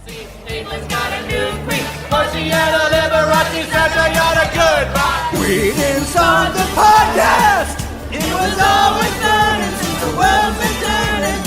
England's got a new queen. Marciana Liberace said they got a good vibe. We didn't start the podcast. It was always burning since the world's been turning.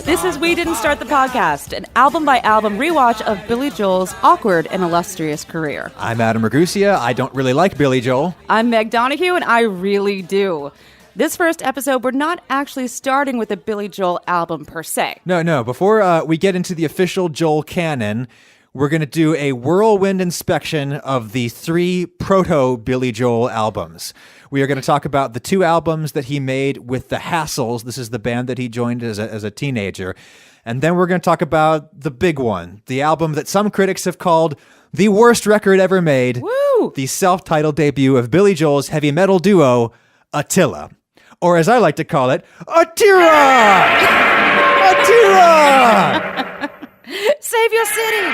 This is We Didn't Start the Podcast, an album-by-album rewatch of Billy Joel's awkward and illustrious career. I'm Adam Ragusia. I don't really like Billy Joel. I'm Meg Donahue, and I really do. This first episode, we're not actually starting with a Billy Joel album per se. No. Before we get into the official Joel canon, we're going to do a whirlwind inspection of the 3 proto-Billy Joel albums. We are going to talk about the 2 albums that he made with the Hassles. This is the band that he joined as a teenager. And then we're going to talk about the big one, the album that some critics have called the worst record ever made. Woo! The self-titled debut of Billy Joel's heavy metal duo, Atilla. Or as I like to call it, Atilla! Atilla! Save your city!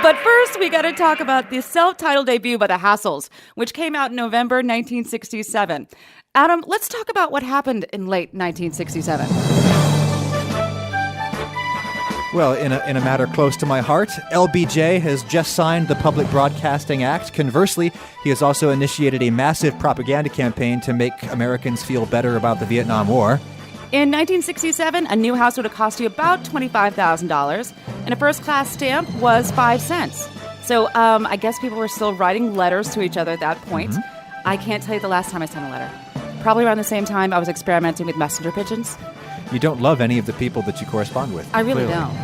But first, we got to talk about the self-titled debut by the Hassles, which came out in November 1967. Adam, let's talk about what happened in late 1967. Well, in a matter close to my heart, LBJ has just signed the Public Broadcasting Act. Conversely, he has also initiated a massive propaganda campaign to make Americans feel better about the Vietnam War. In 1967, a new house would have cost you about $25,000, and a first-class stamp was 5 cents. So I guess people were still writing letters to each other at that point. Mm-hmm. I can't tell you the last time I sent a letter. Probably around the same time I was experimenting with messenger pigeons. You don't love any of the people that you correspond with. I really clearly. don't.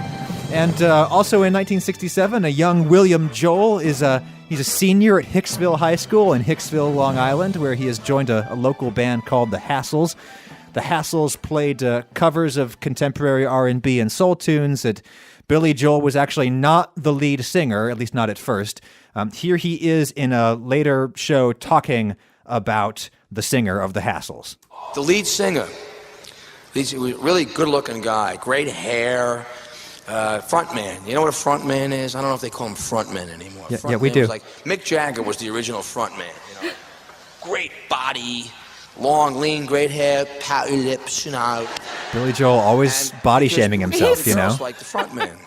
And also in 1967, a young William Joel he's a senior at Hicksville High School in Hicksville, Long Island, where he has joined a local band called the Hassles. The Hassles played covers of contemporary R&B and soul tunes. That Billy Joel was actually not the lead singer, at least not at first. Here he is in a later show talking about the singer of the Hassles. The lead singer, he's a really good-looking guy, great hair, frontman. You know what a frontman is? I don't know if they call him frontman anymore. Yeah, we do. Like Mick Jagger was the original frontman. You know, great body. Long, lean, great hair, pouty lips, you know. Billy Joel always body shaming himself, you know. Like the front man.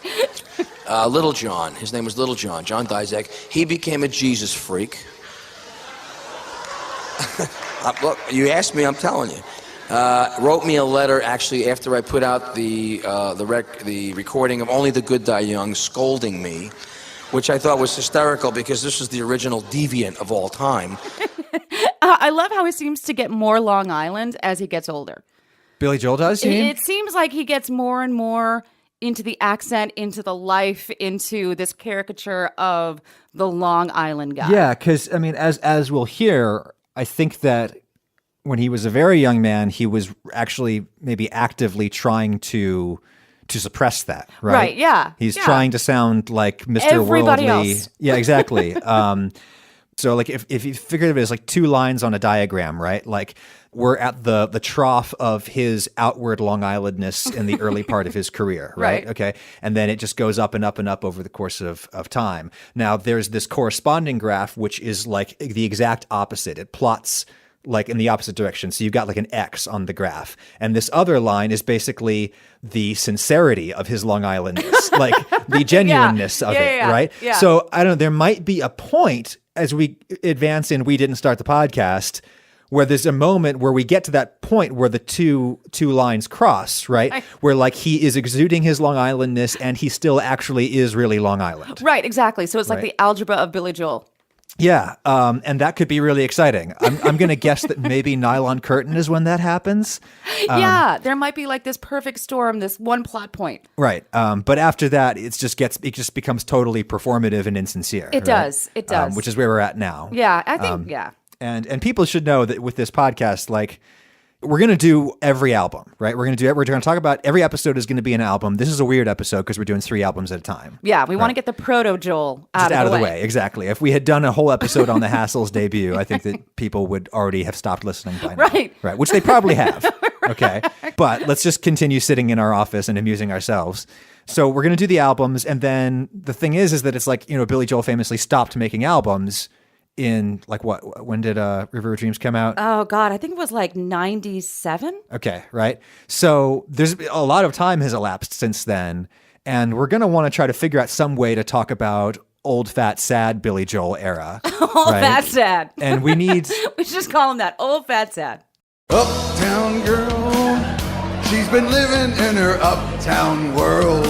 Little John, his name was Little John, John Dizek. He became a Jesus freak. Look, you asked me, I'm telling you. Wrote me a letter actually after I put out the recording of Only the Good Die Young, scolding me, which I thought was hysterical because this was the original deviant of all time. I love how he seems to get more Long Island as he gets older. Billy Joel does, you mean? It seems like he gets more and more into the accent, into the life, into this caricature of the Long Island guy. Yeah, because, I mean, as we'll hear, I think that when he was a very young man, he was actually maybe actively trying to suppress that, right? Right, yeah. He's trying to sound like Mr. Everybody Worldly. else. Yeah, exactly. So like if you figure of it as like 2 lines on a diagram, right? Like we're at the trough of his outward Long Islandness in the early part of his career, right? Okay. And then it just goes up and up and up over the course of time. Now there's this corresponding graph, which is like the exact opposite. It plots like in the opposite direction. So you've got like an X on the graph. And this other line is basically the sincerity of his Long Islandness, like the genuineness of it, right? Yeah. So I don't know, there might be a point as we advance in We Didn't Start the Podcast where there's a moment where we get to that point where the two lines cross, right? Where like he is exuding his Long Islandness and he still actually is really Long Island. Right, exactly. So it's like the algebra of Billy Joel. Yeah, and that could be really exciting. I'm going to guess that maybe Nylon Curtain is when that happens. Yeah, there might be like this perfect storm, this one plot point. Right, but after that, it just becomes totally performative and insincere. It does. Which is where we're at now. Yeah, I think, And people should know that with this podcast, like, we're going to do every album, right? We're going to talk about every episode is going to be an album. This is a weird episode because we're doing 3 albums at a time. Yeah, we want to get the proto-Joel out of the way. way. Exactly. If we had done a whole episode on the Hassles debut, I think that people would already have stopped listening by now. Right. Which they probably have. Okay. But let's just continue sitting in our office and amusing ourselves. So we're going to do the albums. And then the thing is that it's like, Billy Joel famously stopped making albums in like what? When did River of Dreams come out? Oh God, I think it was like 97. Okay, right. So there's a lot of time has elapsed since then, And we're going to want to try to figure out some way to talk about old, fat, sad Billy Joel era. Old, fat, sad. And we need... we should just call him that. Old, fat, sad. Uptown girl, she's been living in her uptown world.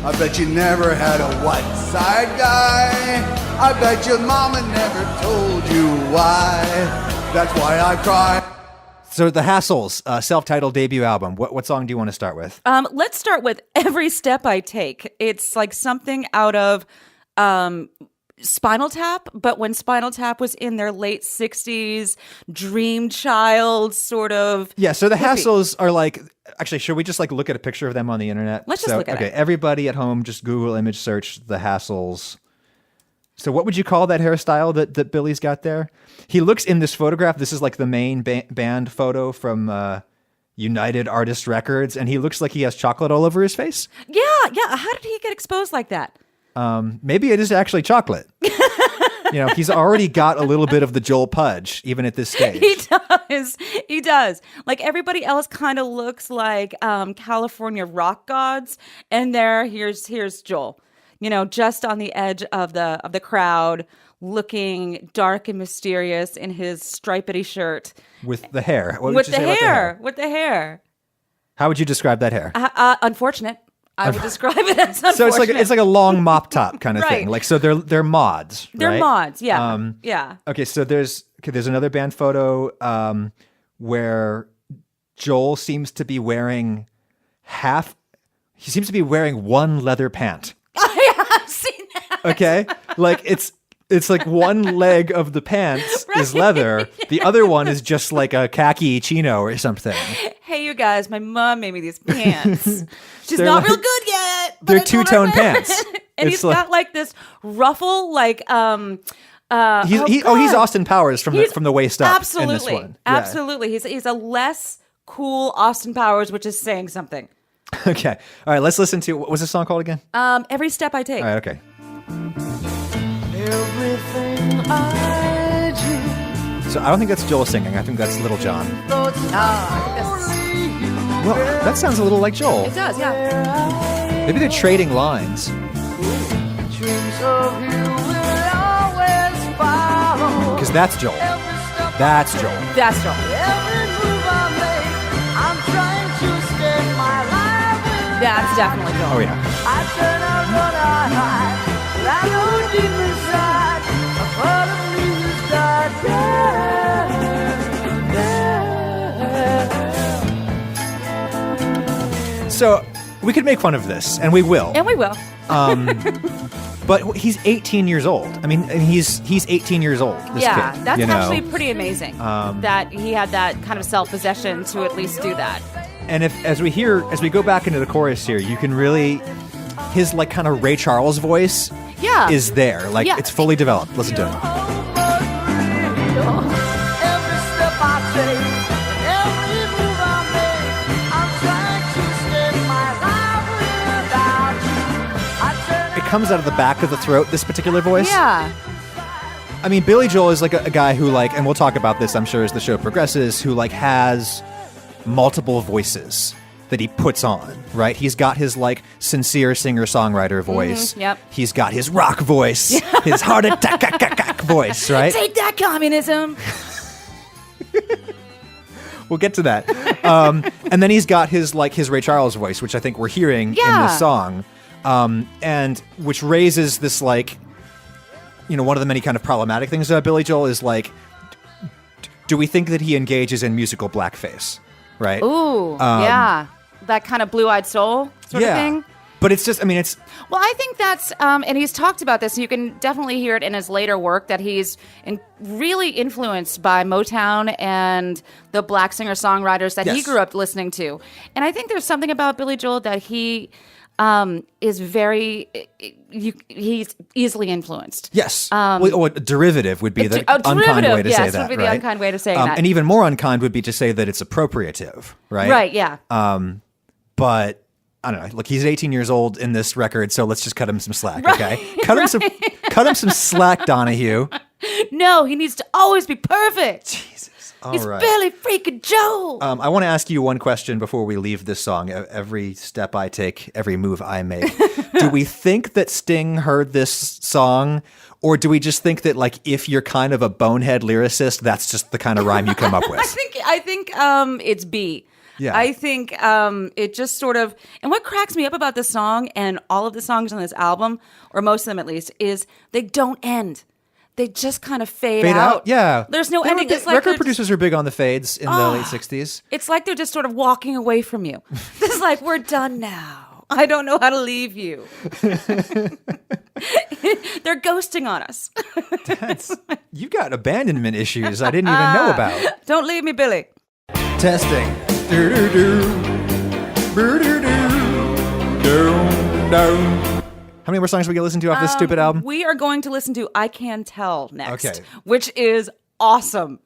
I bet you never had a white side guy. I bet your mama never told you why. That's why I cry. So the Hassles, self-titled debut album. What song do you want to start with? Let's start with Every Step I Take. It's like something out of Spinal Tap, but when Spinal Tap was in their late 60s, Dream Child sort of. Yeah, so the hippie. Hassles are like, actually, should we just like look at a picture of them on the internet? Let's just look at it. Okay, everybody at home, just Google image search the Hassles. So what would you call that hairstyle that Billy's got there? He looks in this photograph. This is like the main band photo from United Artists Records, and he looks like he has chocolate all over his face. Yeah. How did he get exposed like that? Maybe it is actually chocolate. He's already got a little bit of the Joel Pudge, even at this stage. He does. Like everybody else kind of looks like California rock gods, and here's Joel. Just on the edge of the crowd, looking dark and mysterious in his stripedy shirt. With the hair. What would With you the say about hair. With the hair. How would you describe that hair? Unfortunate. I would describe it as unfortunate. So it's like a long mop top kind of Right. thing. Like, so they're mods, They're right? mods, yeah. Yeah. Okay, so there's another band photo where Joel seems to be wearing one leather pant. I've seen that. Okay? Like it's like one leg of the pants is leather. The other one is just like a khaki chino or something. Hey, you guys, my mom made me these pants. She's They're not like- real good yet. But They're I told her- two-tone pants. And It's he's got like this ruffle, like He's Austin Powers from the waist up Absolutely. in this one. Yeah. Absolutely. He's a less cool Austin Powers, which is saying something. Okay. All right, let's listen to, what was this song called again? Every Step I Take. All right, okay. Everything I do. So I don't think that's Joel singing. I think that's Little John. Well, that sounds a little like Joel. It does, yeah. Maybe they're trading lines. Dreams of you will always follow. Because that's Joel. That's Joel. That's Joel. Every move I make, I'm trying to stay my life with. That's definitely Joel. Oh, yeah. I turn and run, I hide. But I know deep inside, a part of me has died. So we could make fun of this, and we will. And we will. But he's 18 years old. I mean, and he's 18 years old, this Yeah, kid. that's you know? actually pretty amazing that he had that kind of self-possession to at least do that. And as we go back into the chorus here, you can really, his like kind of Ray Charles voice Yeah. is there. Like Yeah. it's fully developed. Listen to it. Every step I take, every move I make, I'm trying to stay my life without you. I turn It comes out of the back of the throat, this particular voice. Yeah. I mean, Billy Joel is like a guy who like, and we'll talk about this, I'm sure, as the show progresses, who like has multiple voices that he puts on, right? He's got his like sincere singer-songwriter voice. Yep. He's got his rock voice, his heart attack voice, right? Take that, communism. We'll get to that. And then he's got his Ray Charles voice, which I think we're hearing in Yeah. this song, and which raises this like, one of the many kind of problematic things about Billy Joel is like, do we think that he engages in musical blackface, right? Ooh, yeah. That kind of blue-eyed soul sort of thing. But it's just, I mean, it's Well, I think that's, and he's talked about this, and you can definitely hear it in his later work, that he's really influenced by Motown and the black singer-songwriters that he Yes. grew up listening to. And I think there's something about Billy Joel that he is very, he's easily influenced. yes. Well, a derivative would be the unkind derivative, way to say yes, that, would be the right? unkind way to say that. And even more unkind would be to say that it's appropriative, right? Right, yeah. But I don't know. Look, he's 18 years old in this record, so let's just cut him some slack, okay? Cut him some slack, Donahue. No, he needs to always be perfect. Jesus. He's right. Billy freaking Joel. I want to ask you one question before we leave this song. Every step I take, every move I make. Do we think that Sting heard this song, or do we just think that, like, if you're kind of a bonehead lyricist, that's just the kind of rhyme you come up with? I think it's B. Yeah. I think it just sort of, and what cracks me up about this song and all of the songs on this album, or most of them at least, is they don't end. They just kind of fade out. Yeah. There's no ending. It's like record producers are big on the fades in the late 60s. It's like they're just sort of walking away from you. It's like, we're done now. I don't know how to leave you. They're ghosting on us. You got abandonment issues I didn't even know about. Don't leave me, Billy. Testing. Do-do-do. Boo-do-do. Do-do. How many more songs are we going to listen to off this stupid album? We are going to listen to I Can Tell next, Okay. which is awesome.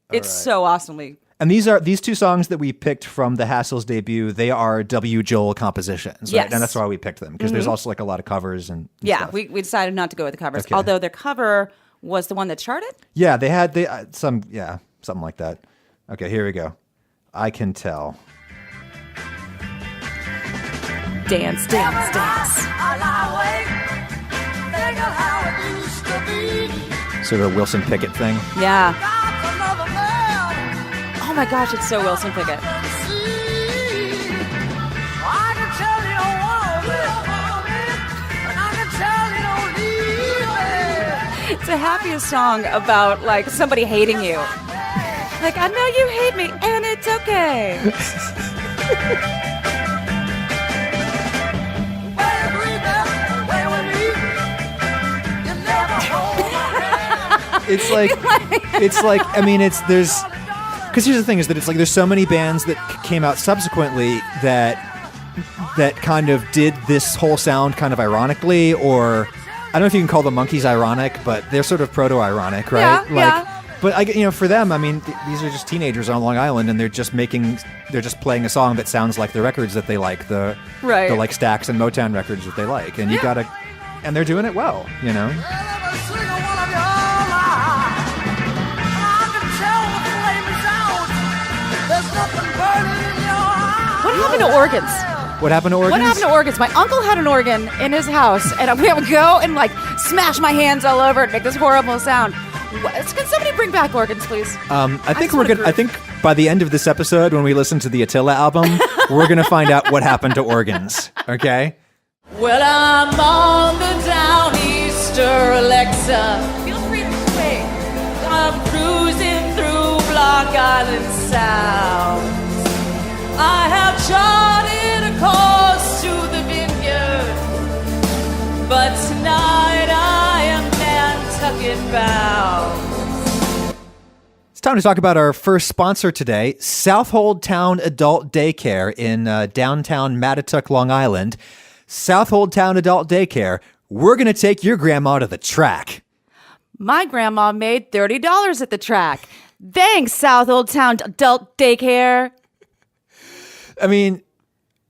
It's right. so awesomely. And these two songs that we picked from the Hassles debut, they are Joel compositions, right? Yes. And that's why we picked them, because there's also like a lot of covers and Yeah, stuff. we decided not to go with the covers, Okay. although their cover was the one that charted. Yeah, something like that. Okay, here we go. I Can Tell. Dance, dance, dance. Sort of a Wilson Pickett thing. Yeah. Oh my gosh, it's so Wilson Pickett. It's the happiest song about, like, somebody hating you. Like, I know you hate me, and it's okay. It's like, because here's the thing is that it's like there's so many bands that came out subsequently that kind of did this whole sound kind of ironically, or I don't know if you can call the Monkees ironic, but they're sort of proto-ironic, right? Yeah. But for them, I mean, these are just teenagers on Long Island, and they're just playing a song that sounds like the records that they like, the like Stax and Motown records that they like, and and they're doing it well, you know. What happened to organs? What happened to organs? What happened to organs? My uncle had an organ in his house, and we would go and, like, smash my hands all over it and make this horrible sound. Can somebody bring back organs, please? I think by the end of this episode, when we listen to the Attila album, we're gonna find out what happened to organs. Okay? Well, I'm on the Downeaster Alexa. Feel free to swing. I'm cruising through Block Island Sound. I have charted a course to the vineyard, but tonight I am Nantucket bound. It's time to talk about our first sponsor today, Southold Town Adult Daycare in downtown Mattituck, Long Island. Southold Town Adult Daycare, we're going to take your grandma to the track. My grandma made $30 at the track. Thanks, Southold Town Adult Daycare. I mean,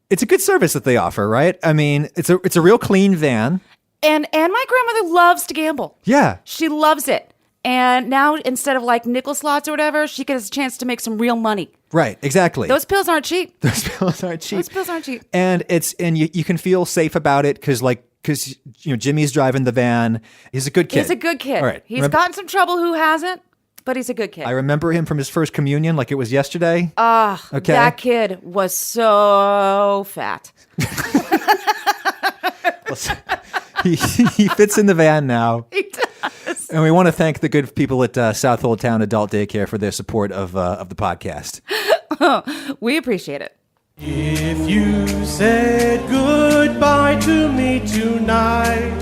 it's a good service that they offer, right? I mean, it's a real clean van. And my grandmother loves to gamble. Yeah. She loves it. And now, instead of like nickel slots or whatever, she gets a chance to make some real money. Right, exactly. Those pills aren't cheap. Those pills aren't cheap. Those pills aren't cheap. And you can feel safe about it because Jimmy's driving the van. He's a good kid. He's a good kid. All right. He's gotten some trouble. Who hasn't? But he's a good kid. I remember him from his first communion like it was yesterday. Okay. That kid was so fat. He fits in the van now. He does. And we want to thank the good people at Southold Town Adult Daycare for their support of the podcast. We appreciate it. If you said goodbye to me tonight,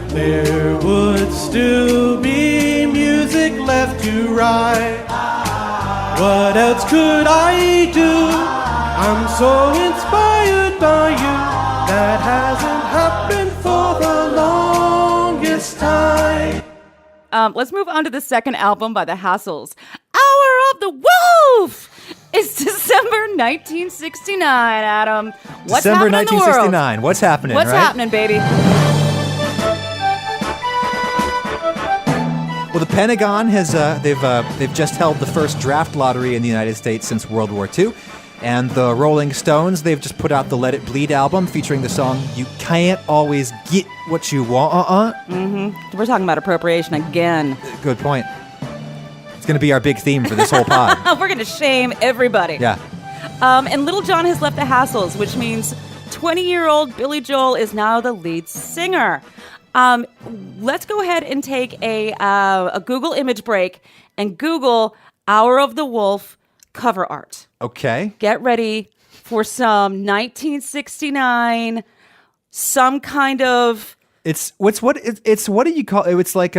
there would still be music left to write. What else could I do? I'm so inspired by you. That hasn't happened for the longest time. Let's move on to the second album by the Hassles. Hour of the Wolf! It's December 1969, Adam. What's December happening in the world? 1969. What's happening, What's right? happening, baby? Well, the Pentagon has they've just held the first draft lottery in the United States since World War II, and the Rolling Stones, they've just put out the Let It Bleed album featuring the song "You Can't Always Get What You Want." Mm-hmm. We're talking about appropriation again. Good point. It's going to be our big theme for this whole pod. We're going to shame everybody. Yeah. And Little John has left the Hassles, which means 20-year-old Billy Joel is now the lead singer. Let's go ahead and take a Google image break and Google Hour of the Wolf cover art. Okay. Get ready for some 1969, some kind of... What do you call it? It's like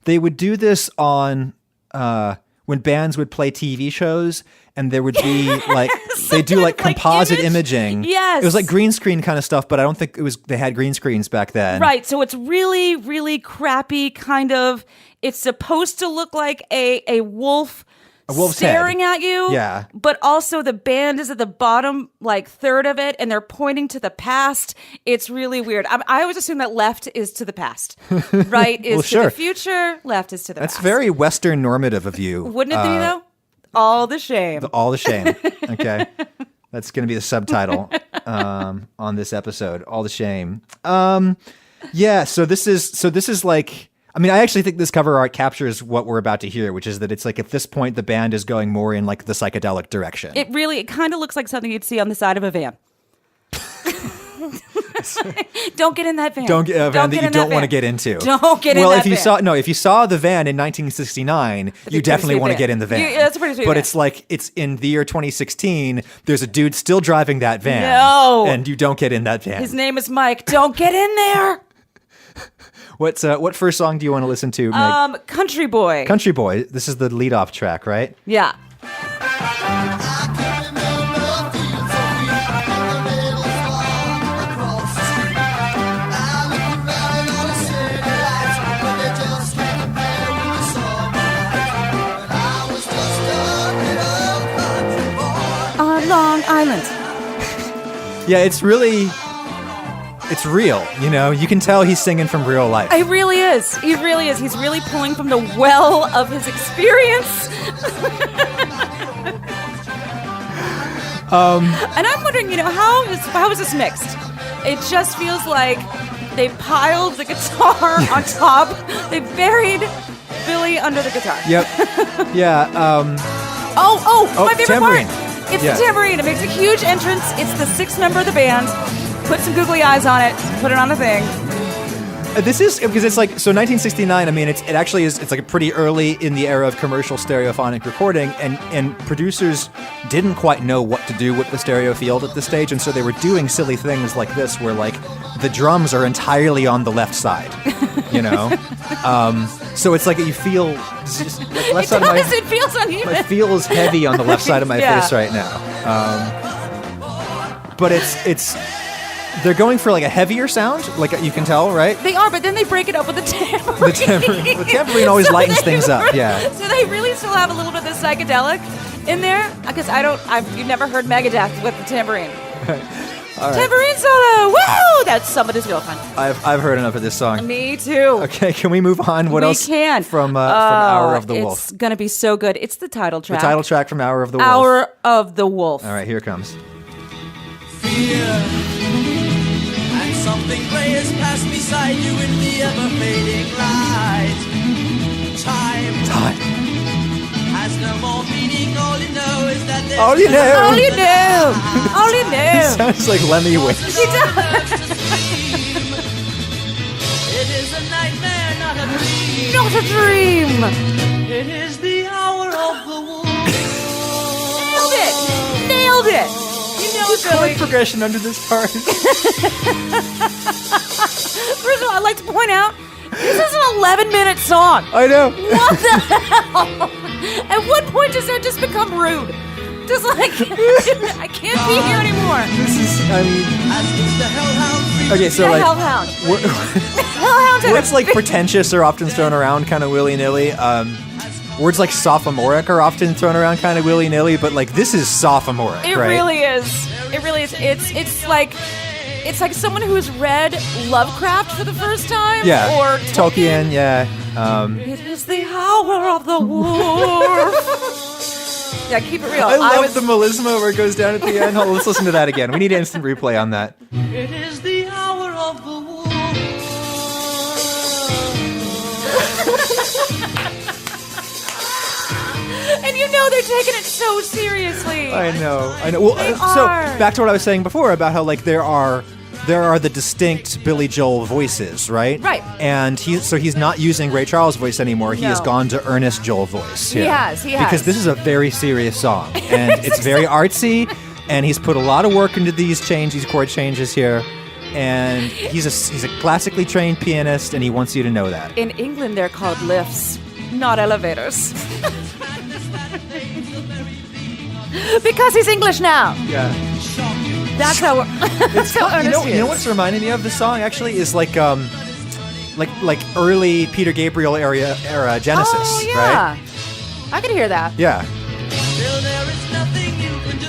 they would do this on when bands would play TV shows, and there would be like they do like composite imaging. Yes, it was like green screen kind of stuff, but I don't think they had green screens back then. Right, so it's really, really crappy kind of. It's supposed to look like a wolf. A wolf's staring head. at you. Yeah. But also the band is at the bottom, like third of it, and they're pointing to the past. It's really weird. I always assume that left is to the past. Right is to the future, left is to the past. That's very Western normative of you. Wouldn't it be, though? All the shame. All the shame. Okay. That's going to be the subtitle on this episode. All the shame. Yeah, so this is like... I mean, I actually think this cover art captures what we're about to hear, which is that it's like at this point the band is going more in like the psychedelic direction. It kind of looks like something you'd see on the side of a van. Don't get in that van. Don't get a van that you don't want to get into. Don't get in that van. If you saw the van in 1969, you definitely want to get in the van. That's a pretty sweet But van. it's like it's in the year 2016. There's a dude still driving that van. No, and you don't get in that van. His name is Mike. Don't get in there. What first song do you want to listen to, Meg? Country Boy. Country Boy. This is the lead-off track, right? Yeah. On Long Island. Yeah, it's real. You know, you can tell he's singing from real life. He really is. He really is. He's really pulling from the well of his experience. And I'm wondering, how is this mixed? It just feels like they piled the guitar on top. They buried Billy under the guitar. Yep. Yeah. My favorite tambourine. part. It's the tambourine. It makes a huge entrance. It's the sixth member of the band. Put some googly eyes on it. Put it on the thing. This is because it's like 1969. I mean, it's like a pretty early in the era of commercial stereophonic recording, and producers didn't quite know what to do with the stereo field at this stage, and so they were doing silly things like this, where like the drums are entirely on the left side, so it's like you feel just, like, left side of my. It feels uneven. It feels heavy on the left side of my face right now, but it's. They're going for like a heavier sound, like you can tell, right? They are, but then they break it up with the tambourine. The tambourine always lightens things up, yeah. So they really still have a little bit of the psychedelic in there? Because you've never heard Megadeth with the tambourine. All right. Tambourine solo! Woo! That's somebody's girlfriend. I've heard enough of this song. Me too. Okay, can we move on? What else? We can. From Hour of the Wolf. It's going to be so good. It's the title track. The title track from Hour of the Wolf. Hour of the Wolf. All right, here it comes. Fear. And something grey has passed beside you in the ever-fading light. Time has no more meaning. All you know is that there's All you know. All you know. Sounds like Lemmy Wink. He does. It is a nightmare, not a dream. Not a dream. It is the hour of the wolf. Nailed it. Chord progression under this part. First of all, I'd like to point out, this is an 11-minute song. I know. What the hell? At what point does that just become rude? Just like, I can't be here anymore. This is, I mean... As does the hellhound. Okay, so The like... hellhound. Hellhound words like pretentious are often thrown around kind of willy-nilly. Words like sophomoric are often thrown around kind of willy-nilly, but like this is sophomoric, It right? really is. It really is. It's like someone who's read Lovecraft for the first time. Yeah. Or Tolkien, yeah. It is the hour of the wolf. Yeah, keep it real. I love the melisma where it goes down at the end. Hold on, let's listen to that again. We need instant replay on that. It is the hour of the wolf. And you know they're taking it so seriously. I know. Well, so back to what I was saying before about how like there are the distinct Billy Joel voices, right? Right. And he's not using Ray Charles' voice anymore. He has No. gone to Ernest Joel voice. Here. He has. Because this is a very serious song, and it's very artsy, and he's put a lot of work into these chord changes here. And he's a classically trained pianist, and he wants you to know that. In England, they're called lifts, not elevators. Because he's English now. Yeah. That's how. That's how Ernest is. You know what's reminding me of this song actually is like early Peter Gabriel era Genesis. Oh yeah, right? I could hear that. Yeah. Still there is nothing you can do.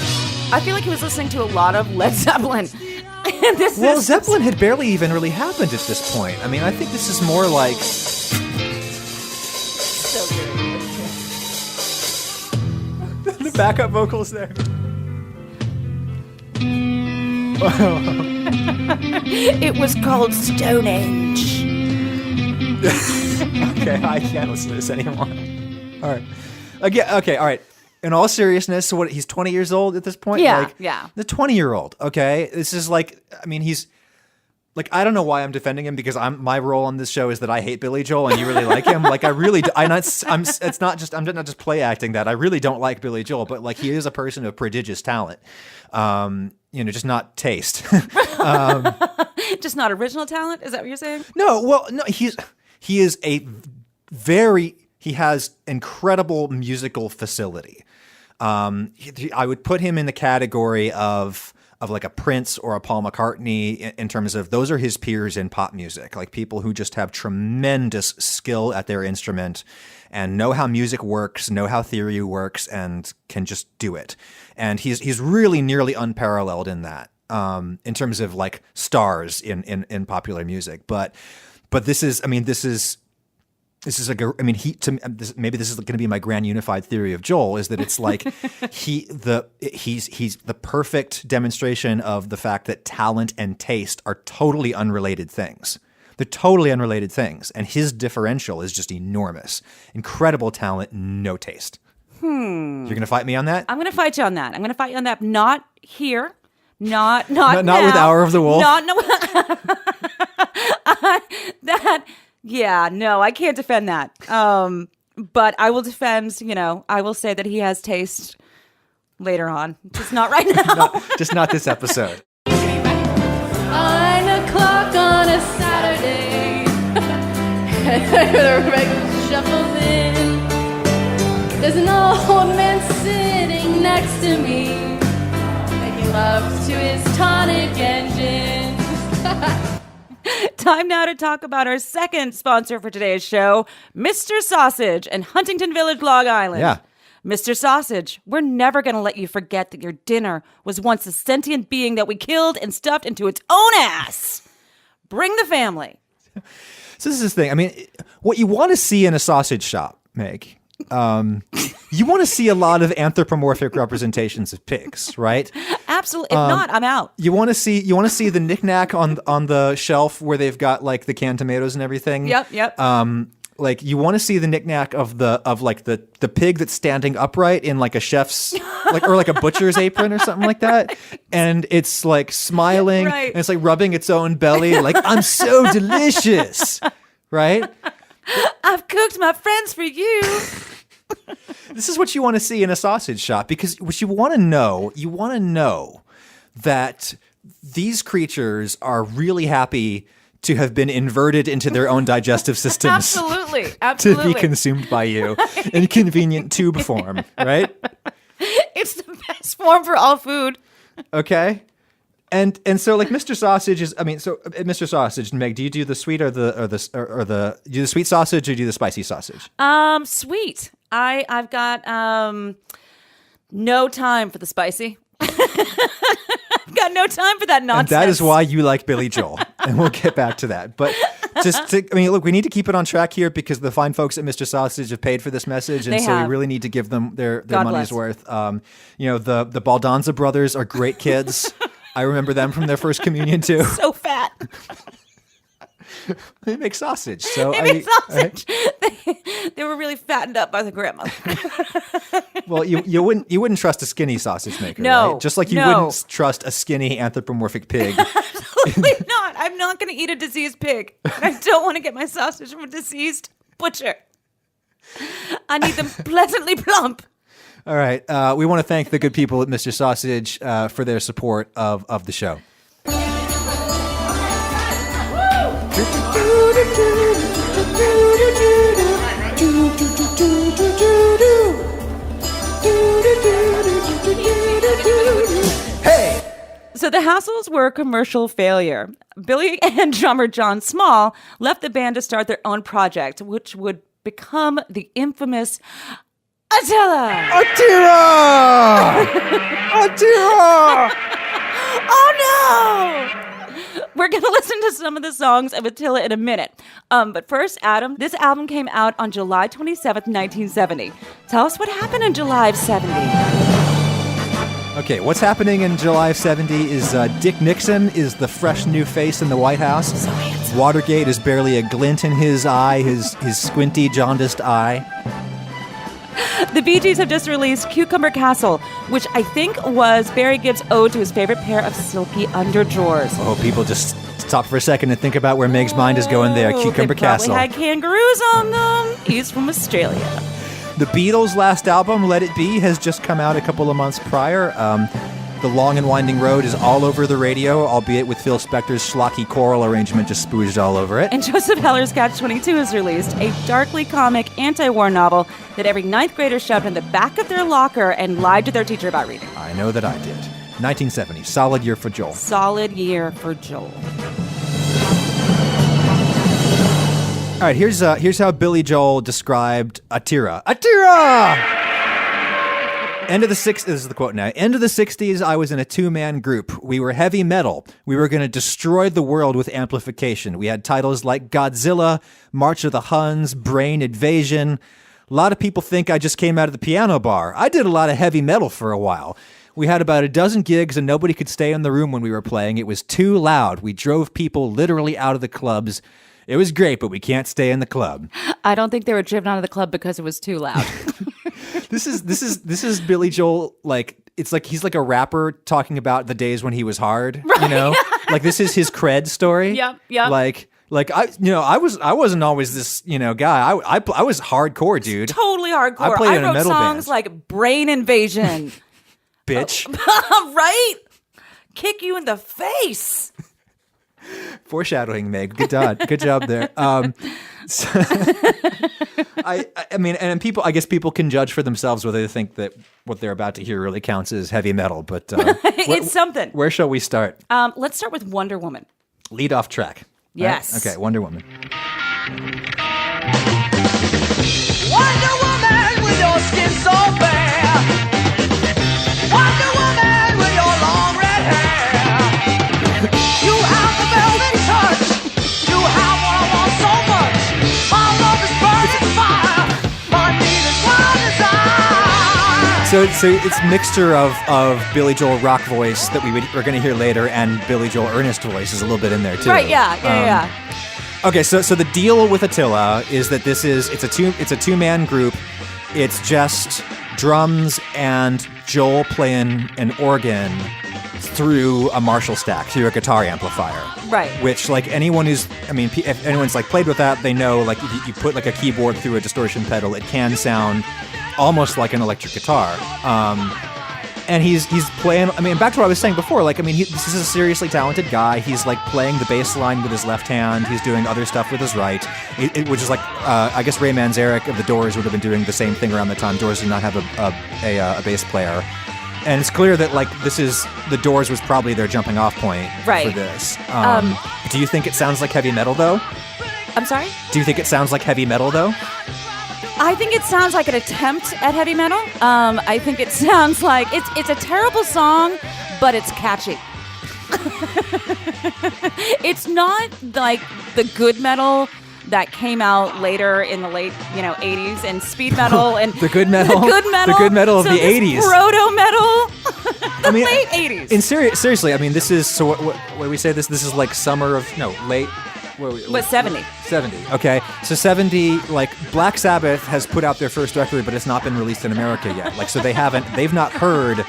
I feel like he was listening to a lot of Led Zeppelin. And Well, Zeppelin had barely even really happened at this point. I mean, I think this is more like. So good. The backup vocals there. It was called Stonehenge. Okay, I can't listen to this anymore. All right. Again, okay, all right. In all seriousness, so what? He's 20 years old at this point? Yeah, yeah. The 20-year-old, okay? This is like, I mean, he's... Like, I don't know why I'm defending him because my role on this show is that I hate Billy Joel and you really like him. Like, I really do. I'm not just play acting that. I really don't like Billy Joel, but like he is a person of prodigious talent. Just not taste. Just not original talent? Is that what you're saying? No, well, no, he has incredible musical facility. I would put him in the category of like a Prince or a Paul McCartney in terms of those are his peers in pop music, like people who just have tremendous skill at their instrument and know how music works, know how theory works, and can just do it. And he's really nearly unparalleled in that, in terms of like stars in popular music. But this is maybe this is going to be my grand unified theory of Joel is that it's like he's the perfect demonstration of the fact that talent and taste are totally unrelated things. They're totally unrelated things, and his differential is just enormous. Incredible talent, no taste. You're going to fight me on that? I'm going to fight you on that. I'm going to fight you on that. Not here. Not now. Not with Hour of the Wolf. Yeah, no, I can't defend that. But I will defend, I will say that he has taste later on. Just not right now. Just not this episode. 9 o'clock on a Saturday. The regular shuffles in. There's an old man sitting next to me, making love to his tonic engine. Time now to talk about our second sponsor for today's show, Mr. Sausage in Huntington Village, Long Island. Yeah. Mr. Sausage, we're never going to let you forget that your dinner was once a sentient being that we killed and stuffed into its own ass. Bring the family. So this is the thing. I mean, what you want to see in a sausage shop, Meg, you want to see a lot of anthropomorphic representations of pigs, right? Absolutely. If not, I'm out. You want to see the knickknack on the shelf where they've got like the canned tomatoes and everything. Yep. Like you want to see the knickknack of the pig that's standing upright in like a chef's or like a butcher's apron or something like that, and it's like smiling Right. and it's like rubbing its own belly like I'm so delicious, right? I've cooked my friends for you. This is what you want to see in a sausage shop because what you want to know that these creatures are really happy to have been inverted into their own digestive systems. Absolutely. To be consumed by you in convenient tube form, right? It's the best form for all food. Okay. And so like Mr. Sausage is Mr. Sausage, Meg, do you do the sweet or the do you do the sweet sausage or do you do the spicy sausage? Sweet. I've got no time for the spicy. I've got no time for that nonsense. And that is why you like Billy Joel. And we'll get back to that. But Look, we need to keep it on track here because the fine folks at Mr. Sausage have paid for this message, and They so have. we really need to give them their God money's bless. worth. The Baldanza brothers are great kids. I remember them from their first communion too. So fat. They make sausage. So They make sausage. They were really fattened up by the grandmother. Well, you wouldn't trust a skinny sausage maker, No, right? Just like you no. wouldn't trust a skinny anthropomorphic pig. Absolutely not. I'm not going to eat a diseased pig. I don't want to get my sausage from a diseased butcher. I need them pleasantly plump. All right. We want to thank the good people at Mr. Sausage for their support of the show. Hey! So the Hassles were a commercial failure. Billy and drummer John Small left the band to start their own project, which would become the infamous Atilla. Atilla! Atilla! Oh no! We're going to listen to some of the songs of Atilla in a minute. But first, Adam, this album came out on July 27th, 1970. Tell us what happened in July of 70. Okay, what's happening in July of 70 is Dick Nixon is the fresh new face in the White House. So handsome. Watergate is barely a glint in his eye, his squinty, jaundiced eye. The Bee Gees have just released Cucumber Castle, which I think was Barry Gibb's ode to his favorite pair of silky underdrawers. Oh, people just stop for a second and think about where Meg's mind is going there. Cucumber they Castle. probably had kangaroos on them. He's from Australia. The Beatles' last album, Let It Be, has just come out a couple of months prior. The Long and Winding Road is all over the radio, albeit with Phil Spector's schlocky choral arrangement just spooged all over it. And Joseph Heller's Catch-22 has released a darkly comic anti-war novel that every ninth grader shoved in the back of their locker and lied to their teacher about reading. I know that I did. 1970, solid year for Joel. Solid year for Joel. All right, here's how Billy Joel described Atira. Atira! End of the 60s, this is the quote now. End of the 60s, I was in a two-man group. We were heavy metal. We were going to destroy the world with amplification. We had titles like Godzilla, March of the Huns, Brain Invasion. A lot of people think I just came out of the piano bar. I did a lot of heavy metal for a while. We had about a dozen gigs and nobody could stay in the room when we were playing. It was too loud. We drove people literally out of the clubs. It was great, but we can't stay in the club. I don't think they were driven out of the club because it was too loud. This is Billy Joel, like it's like he's like a rapper talking about the days when he was hard, you know? Like this is his cred story. Yep. Like I wasn't always this, guy. I was hardcore, dude. Totally hardcore. I played in a wrote metal songs band. like Brain Invasion. Bitch. Right? Kick you in the face. Foreshadowing, Meg. Good job there. So I mean, and people, I guess people can judge for themselves whether they think that what they're about to hear really counts as heavy metal. But It's something. Where shall we start? Let's start with Wonder Woman. Lead off track. Yes. Right? Okay, Wonder Woman. Wonder Woman with your skin so bare. Wonder Woman with your long red hair. You have the velvet touch. You have what I want so much. My love is burning fire. My need is wild desire. So it's a mixture of Billy Joel rock voice that we're going to hear later and Billy Joel earnest voice is a little bit in there too. Right, yeah. Okay, so the deal with Atilla is that it's a two-man group. It's just drums and Joel playing an organ through a Marshall stack, through a guitar amplifier. Right. Which, like, if anyone's like played with that, they know, like, if you put like a keyboard through a distortion pedal, it can sound almost like an electric guitar. And he's playing, back to what I was saying before, like, this is a seriously talented guy. He's, like, playing the bass line with his left hand. He's doing other stuff with his right, which is like, I guess Ray Manzarek of The Doors would have been doing the same thing around the time. Doors did not have a bass player. And it's clear that, like, The Doors was probably their jumping off point Right. for this. Do you think it sounds like heavy metal, though? I'm sorry? Do you think it sounds like heavy metal, though? I think it sounds like an attempt at heavy metal. I think it sounds like it's a terrible song, but it's catchy. It's not like the good metal that came out later in the late, 80s, and speed metal and the good metal, the good metal of the 80s, proto metal, late 80s. Seriously, I mean, this is so. What we say this is like summer of late. What 70? 70. Okay, so 70. Like Black Sabbath has put out their first record, but it's not been released in America yet. Like, so they've not heard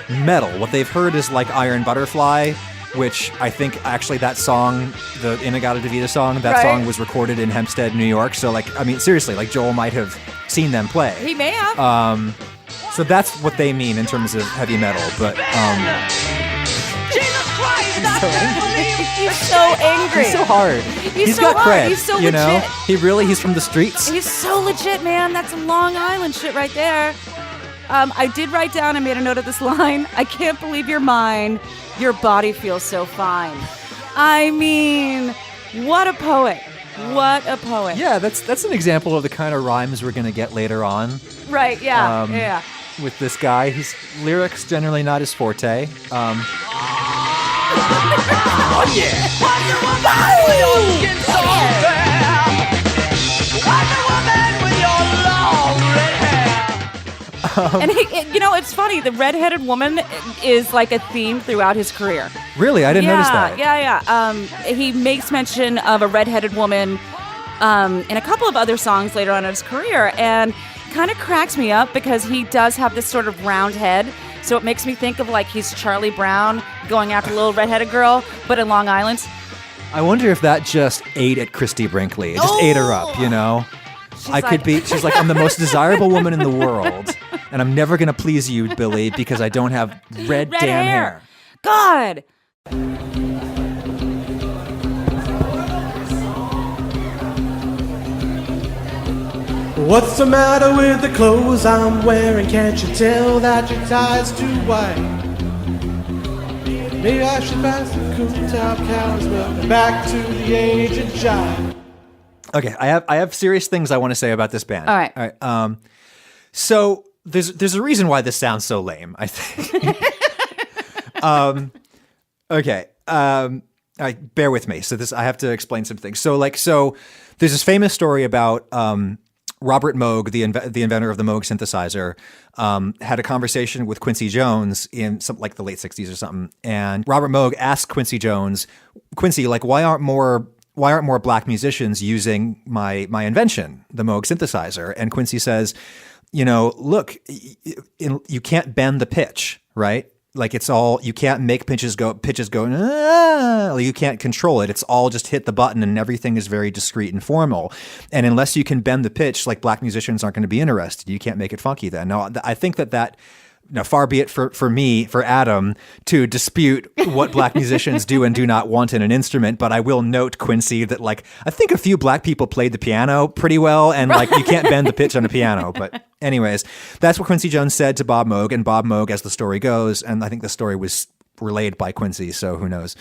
metal. What they've heard is like Iron Butterfly, which I think actually that song, the In-A-Gadda-Da-Vida song, that song was recorded in Hempstead, New York. So like, I mean, seriously, like Joel might have seen them play. He may have. So that's what they mean in terms of heavy metal. But Jesus Christ, he's so angry. He's so hard. He's so got hard. cred. He's so you know? legit. He's from the streets. He's so legit, man. That's Long Island shit right there. I did write down, I made a note of this line. I can't believe you're mine. Your body feels so fine. I mean, what a poet. What a poet. Yeah, that's an example of the kind of rhymes we're going to get later on. Right, yeah. With this guy. His lyrics generally not his forte. Oh yeah! Wonder Woman with your skin so fair. Wonder Woman with your long red hair. And it's funny. The redheaded woman is like a theme throughout his career. Really, I didn't notice that. Yeah. He makes mention of a redheaded woman in a couple of other songs later on in his career, and kind of cracks me up because he does have this sort of round head. So it makes me think of like he's Charlie Brown going after a little redheaded girl, but in Long Island. I wonder if that just ate at Christy Brinkley. It just ate her up, She's like, I'm the most desirable woman in the world, and I'm never going to please you, Billy, because I don't have red damn hair. God. What's the matter with the clothes I'm wearing? Can't you tell that your tie's too white? Maybe I should pass the cool-top cows. Welcome back to the age of jive. Okay, I have serious things I want to say about this band. All right. So there's a reason why this sounds so lame, I think. Okay. Bear with me. So I have to explain some things. So there's this famous story about Robert Moog, the inventor of the Moog synthesizer, had a conversation with Quincy Jones in like the late 60s or something. And Robert Moog asked Quincy Jones, Quincy, like, why aren't more black musicians using my invention, the Moog synthesizer? And Quincy says, look, you can't bend the pitch, right? Like it's all, you can't make pitches go, you can't control it. It's all just hit the button and everything is very discreet and formal. And unless you can bend the pitch, like black musicians aren't going to be interested. You can't make it funky then. Now, I think that far be it for me, for Adam, to dispute what black musicians do and do not want in an instrument. But I will note, Quincy, that like I think a few black people played the piano pretty well, and like you can't bend the pitch on a piano. But anyways, that's what Quincy Jones said to Bob Moog, and Bob Moog, as the story goes, and I think the story was relayed by Quincy, so who knows.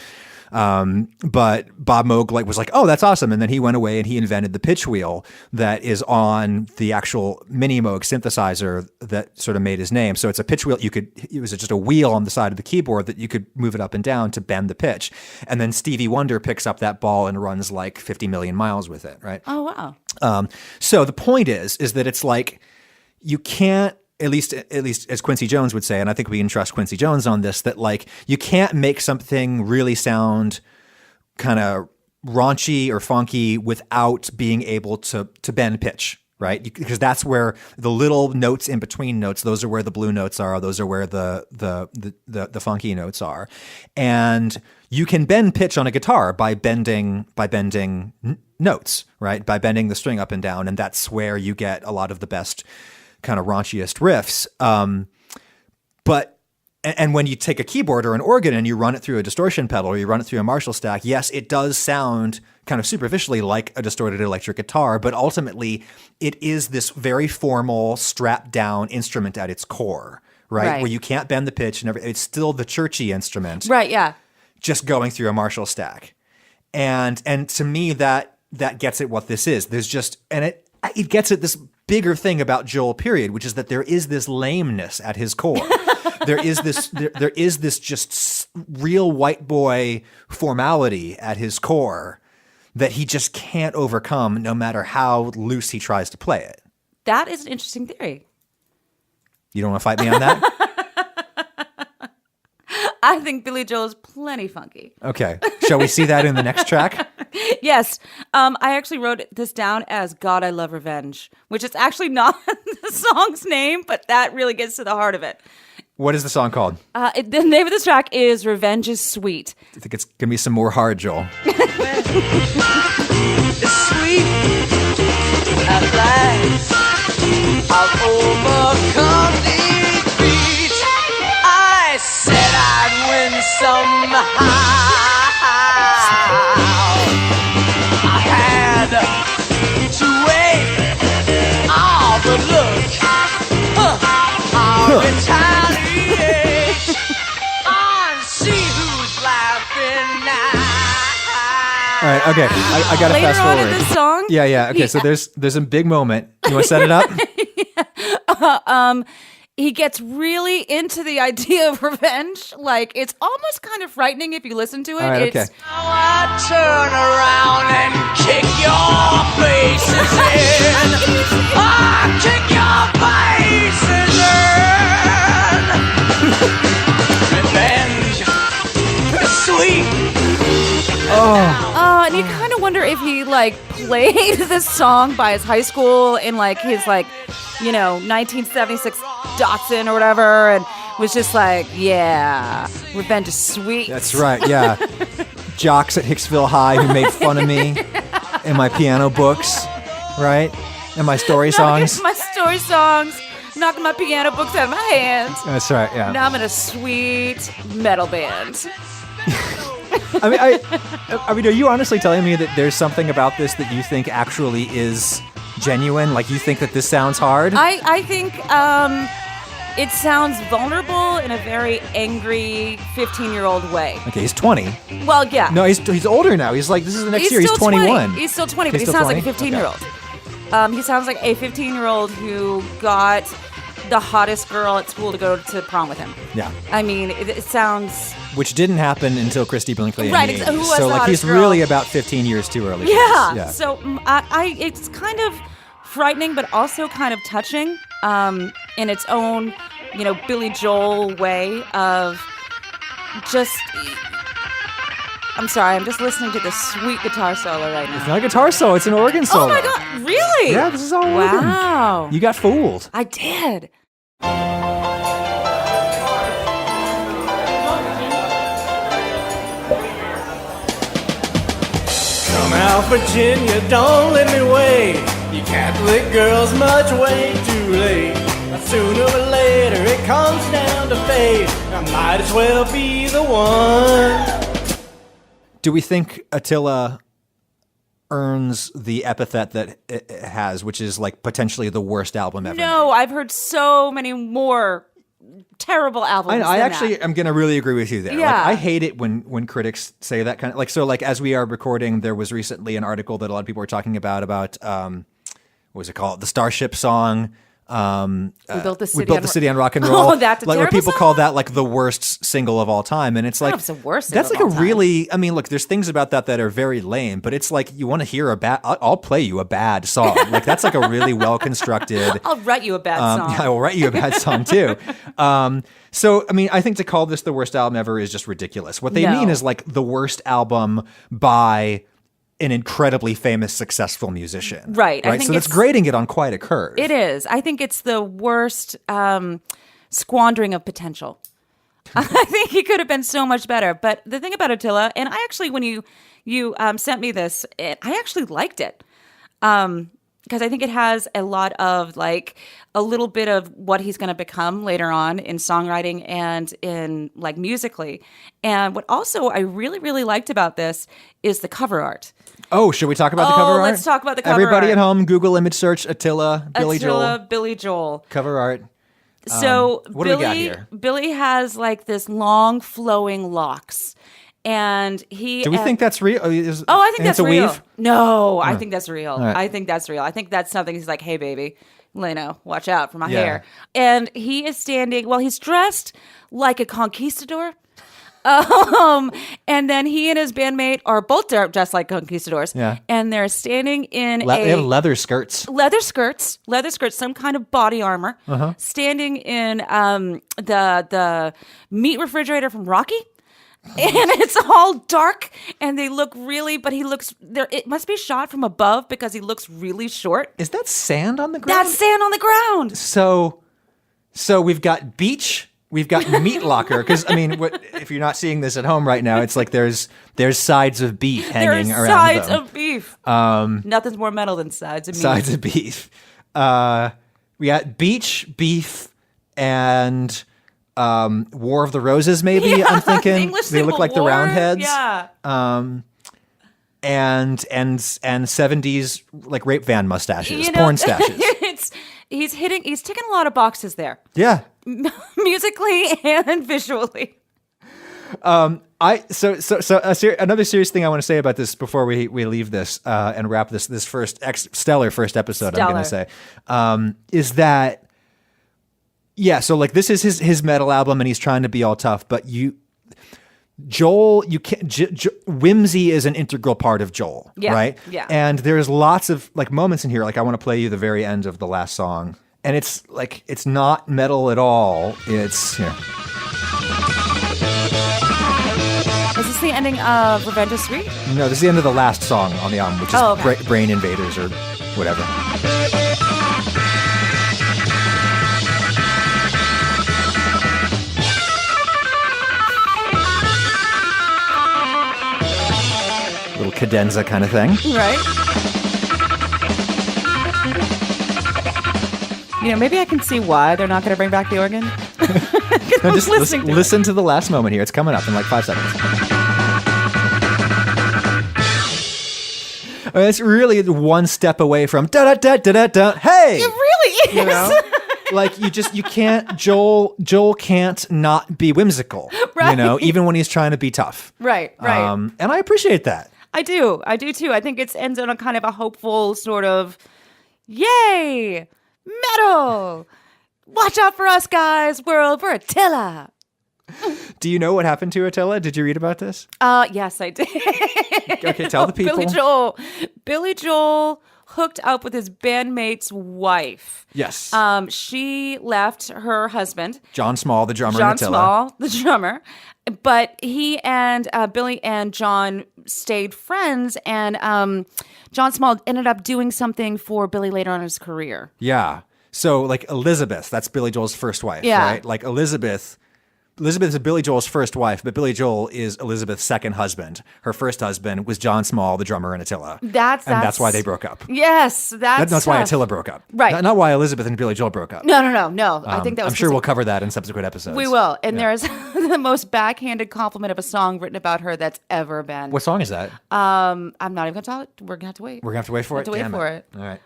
But Bob Moog was like, oh, that's awesome. And then he went away and he invented the pitch wheel that is on the actual mini Moog synthesizer that sort of made his name. So it's a pitch wheel. It was just a wheel on the side of the keyboard that you could move it up and down to bend the pitch. And then Stevie Wonder picks up that ball and runs like 50 million miles with it. Right. Oh, wow. So the point is that it's like, you can't, at least as Quincy Jones would say, and I think we can trust Quincy Jones on this, that like you can't make something really sound kind of raunchy or funky without being able to bend pitch, right? Because that's where the little notes in between notes, those are where the blue notes are, those are where the funky notes are. And you can bend pitch on a guitar by bending notes, right? By bending the string up and down, and that's where you get a lot of the best kind of raunchiest riffs. But when you take a keyboard or an organ and you run it through a distortion pedal or you run it through a Marshall stack, yes, it does sound kind of superficially like a distorted electric guitar, but ultimately it is this very formal, strapped down instrument at its core, right? Where you can't bend the pitch and everything. It's still the churchy instrument. Right, yeah. Just going through a Marshall stack. And to me, that gets at what this is. There's just, and it gets at this bigger thing about Joel, period, which is that there is this lameness at his core. there is this just real white boy formality at his core that he just can't overcome no matter how loose he tries to play it. That is an interesting theory. You don't want to fight me on that? I think Billy Joel is plenty funky. Okay. Shall we see that in the next track? Yes. I actually wrote this down as God, I Love Revenge, which is actually not the song's name, but that really gets to the heart of it. What is the song called? The name of this track is Revenge is Sweet. I think it's going to be some more hard, Joel. It's sweet at last. I've overcome defeat. I said I'd win somehow. I had to wait. Oh, but look, I'll retaliate. And see who's laughing now. All right, okay. I got to Later fast on forward. in this song, Yeah. Okay, so there's a big moment. You want to set it up? he gets really into the idea of revenge. Like, it's almost kind of frightening if you listen to it. All right, It's okay. Now I turn around and kick your faces in. I kick your faces in. Revenge is sweet. and you kind of wonder if he like played this song by his high school in like his 1976 Datsun or whatever, and was just like, yeah, revenge is sweet. That's right, yeah. Jocks at Hicksville High who made fun of me in my piano books, right? And my story songs. My story songs, knocking my piano books out of my hands. That's right, yeah. Now I'm in a sweet metal band. I mean, are you honestly telling me that there's something about this that you think actually is genuine? Like, you think that this sounds hard? I think it sounds vulnerable in a very angry 15-year-old way. Okay, he's 20. Well, yeah. No, he's older now. He's like, this is the next year. He's still 21. 20. He's still 20, but He's he still sounds like a 20? 15-year-old. He sounds like a 15-year-old who got the hottest girl at school to go to prom with him. Yeah. I mean, it sounds... Which didn't happen until Christy Brinkley in Right, the 80s. who was so, the like, he's hottest girl? really about 15 years too early. for Yeah. this. So it's kind of frightening, but also kind of touching in its own, Billy Joel way of just... I'm sorry, I'm just listening to this sweet guitar solo right It's now. not a guitar solo, it's an organ solo. Oh my God, really? Yeah, this is all organ. Wow. You got fooled. I did. Come out, Virginia, don't let me wait. You Catholic girls much way too late. But sooner or later it comes down to fate. I might as well be the one. Do we think Attilla earns the epithet that it has, which is like potentially the worst album ever? No, I've heard so many more terrible albums. I than actually that. am going to really agree with you there. Yeah. Like, I hate it when critics say that kind of as we are recording, there was recently an article that a lot of people were talking about what was it called? The Starship song. We built the city on rock and roll. Oh, that's a like where terrible people song? call that like the worst single of all time, and it's like it's the worst That's single like of a all time. really. I mean, look, there's things about that are very lame, but it's like you want to hear a bad. I'll play you a bad song. Like that's like a really well constructed. I'll write you a bad song. I will write you a bad song too. So, I mean, I think to call this the worst album ever is just ridiculous. What they No. mean is like the worst album by an incredibly famous, successful musician. Right. I Right. think So that's it's- grading it on quite a curve. It is. I think it's the worst squandering of potential. I think he could have been so much better. But the thing about Attilla, and I actually, when you sent me this, I actually liked it. Because I think it has a lot of like a little bit of what he's going to become later on in songwriting and in like musically. And what also I really, really liked about this is the cover art. Oh, should we talk about the cover art? Let's talk about the cover Everybody art. at home, Google image search Attilla, Billy Attilla, Joel. Billy Joel. Cover art. So what do we got here? Billy has like this long flowing locks. And he Do we think that's real? Oh, I think and that's it's a real. weave? No, I think that's real. right. I think that's real. I think that's something he's like, hey, baby, watch out for my Yeah. hair. And he is standing, well, he's dressed like a conquistador. And then he and his bandmate are both dressed like conquistadors. Yeah. And they're standing in They have leather skirts. leather skirts, some kind of body armor, standing in the meat refrigerator from Rocky. And it's all dark, and they look but he looks there. It must be shot from above because he looks really short. Is that sand on the ground? That's sand on the ground. So we've got beach, we've got meat locker. Because I mean, if you're not seeing this at home right now, it's like there's sides of beef hanging around sides them. of beef. Nothing's more metal than sides of meat. Sides of beef. We got beach, beef, and War of the Roses. Maybe Yeah, I'm thinking English they look Civil like the War. Roundheads. Yeah. And 70s like rape van mustaches, You know, porn stashes. He's ticking a lot of boxes there, Yeah. musically and visually. Another serious thing I want to say about this before we leave this and wrap this first stellar first episode. I'm going to say is that so like this is his metal album and he's trying to be all tough, but Joel, you can't. Whimsy is an integral part of Joel, right? Yeah. And there's lots of like moments in here. Like I want to play you the very end of the last song, and it's like it's not metal at all. It's here. Is this the ending of Revenge is Sweet? No, this is the end of the last song on the album, which is Brain Invaders or whatever. Little cadenza kind of thing. Right. You know, maybe I can see why they're not going to bring back the organ. No, just listen to the last moment here. It's coming up in like 5 seconds. I mean, it's really one step away from da da da da da da. Hey, It really is. you know, like you can't. Joel can't not be whimsical. Right. You know, even when he's trying to be tough. Right. And I appreciate that. I do too. I think it ends on a kind of a hopeful sort of, yay, metal. Watch out for us, guys. We're Attilla. Do you know what happened to Atilla? Did you read about this? Yes, I did. Okay, tell the people. Billy Joel hooked up with his bandmate's wife. Yes. She left her husband, John Small, the drummer. John in Attilla. Small, the drummer. But he and Billy and John stayed friends, and John Small ended up doing something for Billy later on in his career. Yeah. So like Elizabeth, that's Billy Joel's first wife, Yeah. right? Like Elizabeth is Billy Joel's first wife, but Billy Joel is Elizabeth's second husband. Her first husband was John Small, the drummer in Attilla. That's why they broke up. Yes, That's why Attilla broke up. Right. Not why Elizabeth and Billy Joel broke up. No. I think that was. I'm sure we'll cover that in subsequent episodes. We will. And there's the most backhanded compliment of a song written about her that's ever been. What song is that? I'm not even going to tell it. We're going to have to wait. We're going to have to wait for it? Wait for it. All right.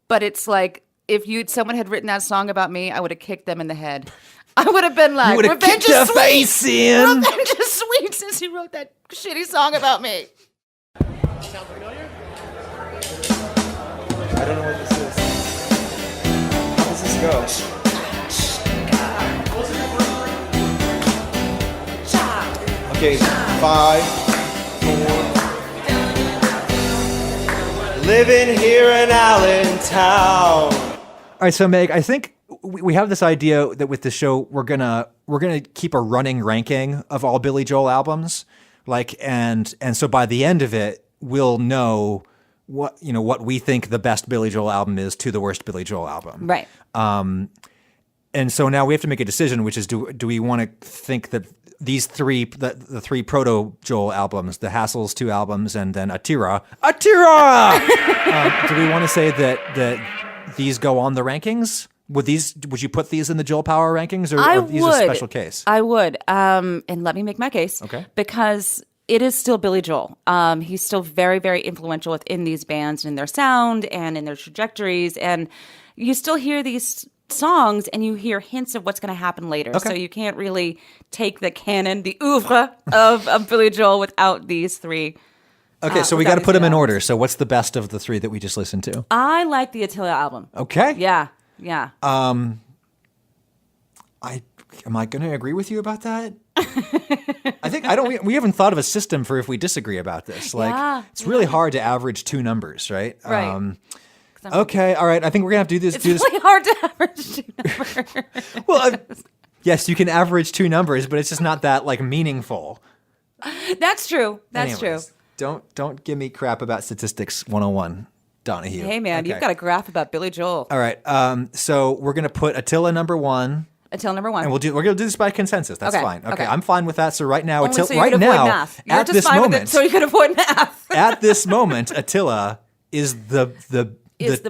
But it's like, if someone had written that song about me, I would have kicked them in the head. I would have been like, You would have Revenge kicked is their sweet. face in. Revenge is sweet since he wrote that shitty song about me. I don't know what this is. How does this go? Okay, 5, 4. Living here in Allentown. All right, so Meg, I think we have this idea that with the show we're gonna keep a running ranking of all Billy Joel albums, like and so by the end of it we'll know what we think the best Billy Joel album is to the worst Billy Joel album, Right. And so now we have to make a decision, which is do we want to think that these three the three proto-Joel albums, the Hassles 2 albums, and then Atilla, do we want to say that these go on the rankings? Would you put these in the Joel Power rankings, or are these a special case? I would. And let me make my case. Okay. Because it is still Billy Joel. He's still very, very influential within these bands and in their sound and in their trajectories. And you still hear these songs and you hear hints of what's going to happen later. Okay. So you can't really take the canon, the oeuvre of Billy Joel without these three. Okay, so we got to put them in order. So what's the best of the three that we just listened to? I like the Atilla album. Okay. Yeah. I Am I going to agree with you about that? We haven't thought of a system for if we disagree about this. Like, it's really hard to average two numbers, right? Right. Okay, all right. I think we're going to have to do this. It's really hard to average two numbers. Well, yes, you can average two numbers, but it's just not that like meaningful. That's true. That's true. Don't give me crap about statistics 101, Donahue. Hey, man, you've got a graph about Billy Joel. All right. So we're going to put Attila number 1. Attila number 1. And we're going to do this by consensus. That's fine. Okay, I'm fine with that. So right now, Only so you could avoid math. You're just fine with it so you could avoid math. At this moment, Attila is the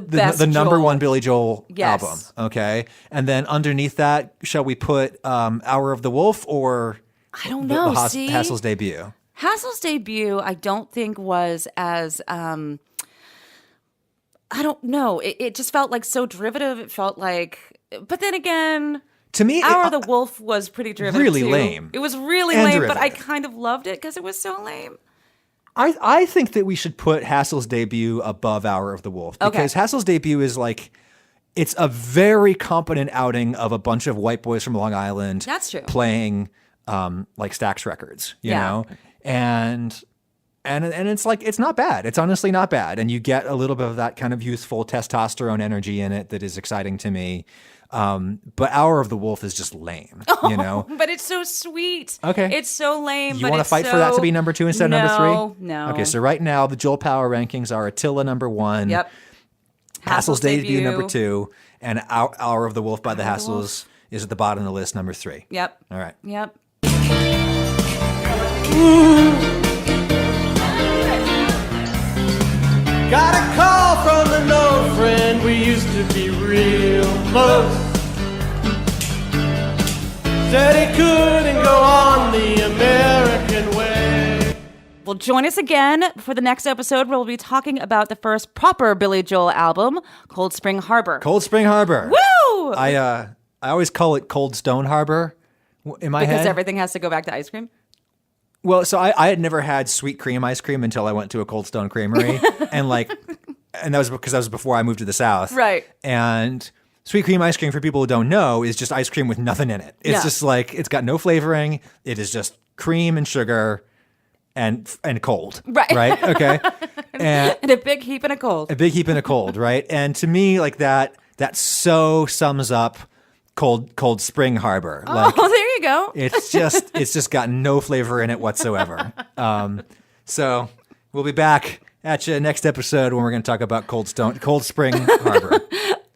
best number Joel. 1 Billy Joel Yes. album. Okay, and then underneath that, shall we put Hour of the Wolf or I don't know. See, Hassel's debut? Hassel's debut, I don't think was as I don't know. It just felt like so derivative. It felt like, but then again, to me, Hour of the Wolf was pretty derivative. Really too. lame. It was really And lame, derivative. but I kind of loved it because it was so lame. I think that we should put Hassel's debut above Hour of the Wolf because Hassel's debut is like, it's a very competent outing of a bunch of white boys from Long Island. That's true. Playing like Stax Records, you know, and it's like, it's not bad. It's honestly not bad, and you get a little bit of that kind of youthful testosterone energy in it that is exciting to me. But Hour of the Wolf is just lame, you know? But it's so sweet. Okay. It's so lame. You want to fight for that to be number 2 instead of number 3? No. Okay, so right now the Joel Power rankings are Attila number 1. Yep. Hassel's debut number 2, and Hour of the Wolf by the Hassels is at the bottom of the list, number 3. Yep. All right. Yep. Got a call from an old friend, we used to be real close. Said he couldn't go on the American way. Well, join us again for the next episode where we'll be talking about the first proper Billy Joel album, Cold Spring Harbor. Cold Spring Harbor. Woo! I always call it Cold Stone Harbor in my head. Because everything has to go back to ice cream? Well, so I had never had sweet cream ice cream until I went to a Cold Stone Creamery. and that was because that was before I moved to the South. Right. And sweet cream ice cream, for people who don't know, is just ice cream with nothing in it. It's just like, it's got no flavoring. It is just cream and sugar and cold. Right? Okay. And a big heap and a cold. A big heap and a cold, right? And to me, like that so sums up Cold Spring Harbor. Like, Oh, there you go. it's just got no flavor in it whatsoever. So we'll be back at you next episode when we're going to talk about Cold Spring Harbor.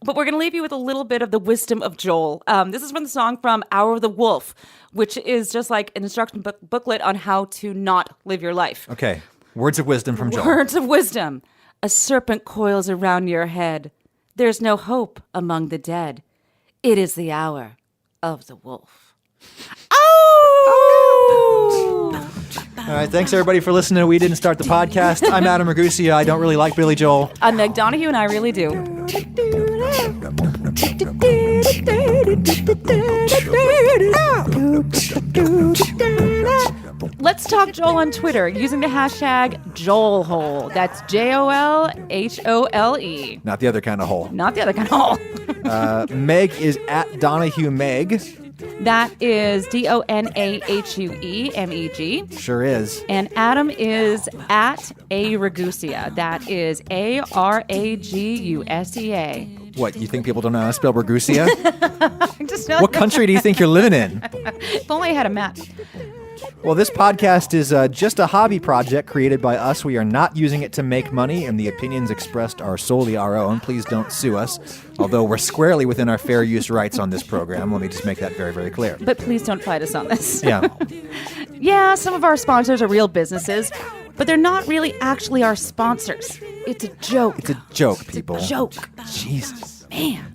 But we're going to leave you with a little bit of the wisdom of Joel. This is from the song from Hour of the Wolf, which is just like an instruction booklet on how to not live your life. Okay. Words of wisdom from Joel. Words of wisdom. A serpent coils around your head. There's no hope among the dead. It is the hour of the wolf. Oh! All right. Thanks, everybody, for listening to We Didn't Start the Podcast. I'm Adam Ragusia. I don't really like Billy Joel. I'm Meg Donahue, and I really do. Let's talk Joel on Twitter using the hashtag joelhole. That's JOLHOLE. Not the other kind of hole. Not the other kind of hole. Meg is at Donahue Meg. That is DONAHUEMEG. Sure is. And Adam is at A Ragusia. That is ARAGUSEA. What, you think people don't know how to spell Ragusia? Just know What country do you think you're living in? If only I had a map. Well, this podcast is just a hobby project created by us. We are not using it to make money, and the opinions expressed are solely our own. Please don't sue us, although we're squarely within our fair use rights on this program. Let me just make that very, very clear. But please don't fight us on this. Yeah. Yeah, some of our sponsors are real businesses, but they're not really actually our sponsors. It's a joke. It's a joke, people. It's a joke. Jesus. Man.